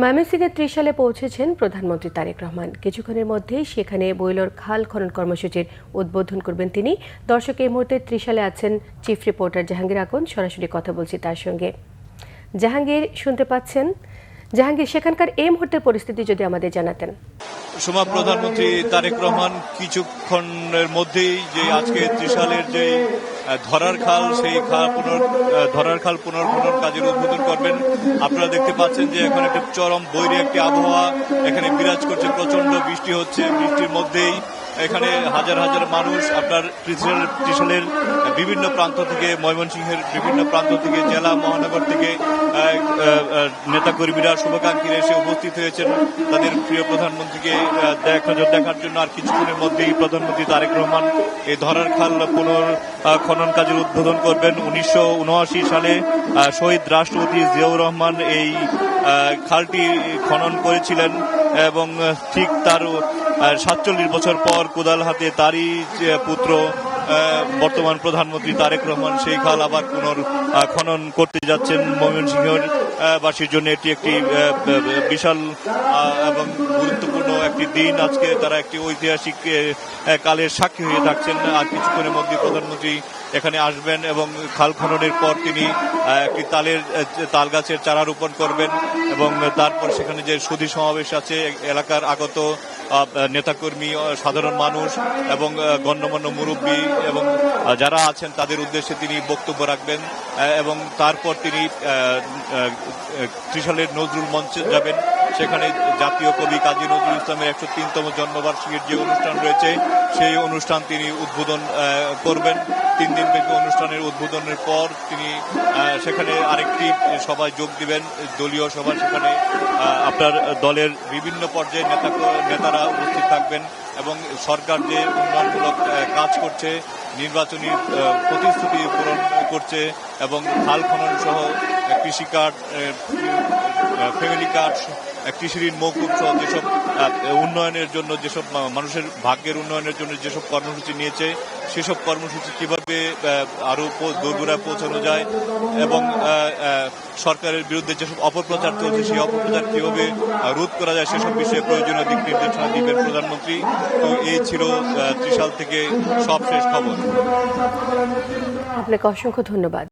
ময়মনসিংহের ত্রিশালে পৌঁছেছেন প্রধানমন্ত্রী তারেক রহমান। কিছুক্ষণের মধ্যেই সেখানে বৈলর খাল খনন কর্মসূচির উদ্বোধন করবেন তিনি। দর্শক, এই মুহূর্তে ত্রিশালে আছেন চিফ রিপোর্টার জাহাঙ্গীর আকন। সরাসরি কথা বলছি তার সঙ্গে। জাহাঙ্গীর, শুনতে পাচ্ছেন? জাহাঙ্গীর, সেখানকার এই মুহূর্তের পরিস্থিতি যদি আমাদের জানাতেন। সোমা, প্রধানমন্ত্রী তারেক রহমান কিছুক্ষণের মধ্যেই যে আজকে ত্রিশালের যে ধরার খাল, সেই ধরার খাল পুনর্খনন কাজের উদ্বোধন করবেন। আপনারা দেখতে পাচ্ছেন যে এখন একটা চরম বৈরী একটি আবহাওয়া এখানে বিরাজ করছে। প্রচন্ড বৃষ্টি হচ্ছে। বৃষ্টির মধ্যেই এখানে হাজার হাজার মানুষ আপনার ত্রিশালের বিভিন্ন প্রান্ত থেকে, ময়মনসিংহের বিভিন্ন প্রান্ত থেকে, জেলা মহানগর থেকে নেতাকর্মীরা, শুভাকাঙ্ক্ষীরা এসে উপস্থিত হয়েছেন তাদের প্রিয় প্রধানমন্ত্রীকে দেখার জন্য। আর কিছুক্ষণের মধ্যেই প্রধানমন্ত্রী তারেক রহমান এই ধরার খাল খনন কাজের উদ্বোধন করবেন। 1979 সালে শহীদ রাষ্ট্রপতি জিয়াউর রহমান এই খালটি খনন করেছিলেন এবং ঠিক তার 47 বছর পর কোদাল হাতে তারই পুত্র বর্তমান প্রধানমন্ত্রী তারেক রহমান সেই খাল আবার খনন করতে যাচ্ছেন। ময়মনসিংহের বাসীর জন্য এটি একটি বিশাল এবং গুরুত্বপূর্ণ একটি দিন। আজকে তারা একটি ঐতিহাসিক কালের সাক্ষী হয়ে থাকছেন। আর কিছুক্ষণের মধ্যে প্রধানমন্ত্রী এখানে আসবেন এবং খাল খননের পর তিনি একটি তাল গাছের চারা রোপণ করবেন এবং তারপর সেখানে যে সুধী সমাবেশ আছে, এলাকার আগত নেতাকর্মী, সাধারণ মানুষ এবং গণ্যমান্য মুরব্বী এবং যারা আছেন তাদের উদ্দেশ্যে তিনি বক্তব্য রাখবেন এবং তারপর তিনি ত্রিশালের নজরুল মঞ্চে যাবেন। সেখানে জাতীয় কবি কাজী নজরুল ইসলামের 103তম জন্মবার্ষিকীর যে অনুষ্ঠান রয়েছে সেই অনুষ্ঠান তিনি উদ্বোধন করবেন। 3 দিন ব্যাপী অনুষ্ঠানের উদ্বোধনের পর তিনি সেখানে আরেকটি সভায় যোগ দিবেন, দলীয় সভা। সেখানে আপনার দলের বিভিন্ন পর্যায়ে নেতারা উপস্থিত থাকবেন এবং সরকার যে উন্নয়নমূলক কাজ করছে, নির্বাচনী প্রতিশ্রুতি পূরণ করছে এবং খাল খনন সহ কৃষি কার্ড, ফ্যামিলি কার্ড, কৃষি ঋণ মৌকুব সহ যেসব উন্নয়নের জন্য, যেসব মানুষের ভাগ্যের উন্নয়নের জন্য যেসব কর্মসূচি নিয়েছে, সেসব কর্মসূচি কিভাবে আরো দোরগোড়ায় পৌঁছানো যায় এবং সরকারের বিরুদ্ধে যেসব অপপ্রচার চলছে সেই অপপ্রচার কিভাবে রোধ করা যায় সেসব বিষয়ে প্রয়োজনীয় দিক নির্দেশনা দিবেন প্রধানমন্ত্রী। তো এই ছিল ত্রিশাল থেকে সবশেষ খবর। আপনাকে অসংখ্য ধন্যবাদ।